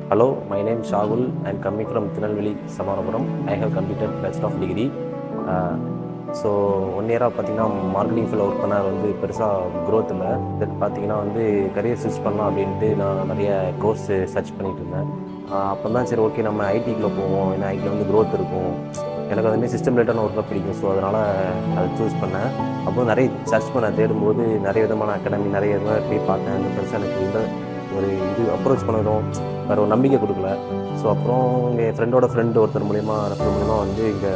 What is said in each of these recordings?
Hello, my name is Shahul. I am coming from Tirunelveli, Samarapuram. I have completed Bachelor of Degree. So 1 இயராக பார்த்தீங்கன்னா marketing ஃபீல்டில் work பண்ண வந்து பெருசாக growth இல்லை. தென் பார்த்தீங்கன்னா வந்து கரியர் ஸ்விட்ச் பண்ணலாம் அப்படின்ட்டு நான் நிறைய கோர்ஸ் சர்ச் பண்ணிகிட்டு இருந்தேன். அப்போ தான் சரி ஓகே நம்ம ஐடிக்குள்ளே போவோம், ஏன்னா ஐடியில் வந்து க்ரோத் இருக்கும். எனக்கு அதுமாதிரி சிஸ்டம் ரிலேட்டடான ஒர்க்காக பிடிக்கும். ஸோ அதனால் அதை சூஸ் பண்ணேன். அப்போ நிறைய சர்ச் பண்ண தேடும்போது நிறைய விதமான அகாடமி நிறைய விதமாக போய் பார்த்தேன். அந்த பெருசாக எனக்கு இந்த ஒரு அப்ரோச் பண்ணதும் வேறு ஒரு நம்பிக்கை கொடுக்கல. ஸோ அப்புறம் எங்கள் ஃப்ரெண்டோட ஃப்ரெண்டு ஒருத்தர் மூலிமா வந்து இங்கே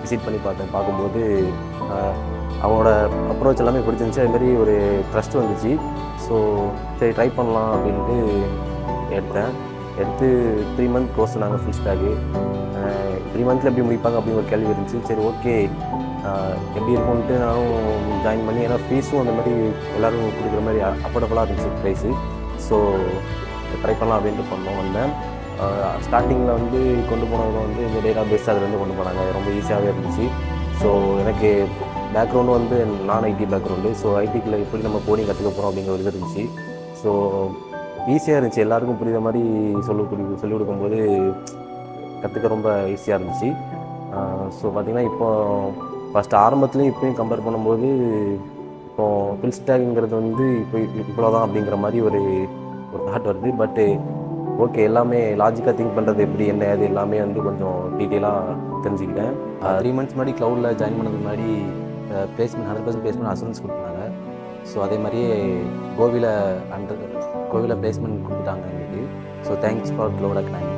விசிட் பண்ணி பார்க்கும்போது அவனோட அப்ரோச் எல்லாமே பிடிச்சிருந்துச்சி. அதுமாரி ஒரு ட்ரஸ்ட் வந்துச்சு. ஸோ சரி ட்ரை பண்ணலாம் அப்படின்ட்டு எடுத்து 3 மந்த் கோர்ஸ் நாங்கள் ஃபுல் ஸ்டாக்கு 3 மந்த்தில் எப்படி முடிப்பாங்க அப்படின்னு ஒரு கேள்வி இருந்துச்சு. சரி ஓகே எப்படி இருக்கும்ன்ட்டு நானும் ஜாயின் பண்ணி, ஏன்னா ஃபீஸும் அந்த மாதிரி எல்லோரும் கொடுக்குற மாதிரி அஃபோர்டபுளாக இருந்துச்சு ப்ரைஸு. ஸோ ட்ரை பண்ணலாம் அப்படின்ட்டு வந்தேன். ஸ்டார்டிங்கில் வந்து கொண்டு போனது வந்து இந்த டேட்டா பேஸ் அதுலேருந்து கொண்டு போனாங்க. ரொம்ப ஈஸியாகவே இருந்துச்சு. ஸோ எனக்கு பேக்ரவுண்டு வந்து நான் ஐடி பேக்ரவுண்டு. ஸோ ஐடிக்குள்ளே எப்படி நம்ம கோடிங் கற்றுக்க போகிறோம் அப்படிங்கிற ஒரு இது இருந்துச்சு. ஸோ ஈஸியாக இருந்துச்சு, எல்லாருக்கும் புரியுற மாதிரி சொல்லிக் கொடுக்கும்போது கற்றுக்க ரொம்ப ஈஸியாக இருந்துச்சு. ஸோ பார்த்திங்கன்னா இப்போ ஃபஸ்ட்டு ஆரம்பத்துலேயும் இப்போயும் கம்பேர் பண்ணும்போது இப்போது ஃபுல் ஸ்டாக்குங்கிறது வந்து இவ்வளோ தான் அப்படிங்கிற மாதிரி ஒரு தாட் வருது. பட்டு ஓகே, எல்லாமே லாஜிக்காக திங்க் பண்ணுறது எப்படி என்ன அது எல்லாமே வந்து கொஞ்சம் டீட்டெயிலாக தெரிஞ்சுக்கிட்டேன். 3 மந்த்ஸ் முன்னாடி க்ளவுடில் ஜாயின் பண்ணதுக்கு முன்னாடி பிளேஸ்மெண்ட் 100% பிளேஸ்மெண்ட் அசூரன்ஸ் கொடுத்தாங்க. ஸோ அதே மாதிரியே கோவில பிளேஸ்மெண்ட் கொடுத்துட்டாங்க எங்களுக்கு. So thanks for cloud academy.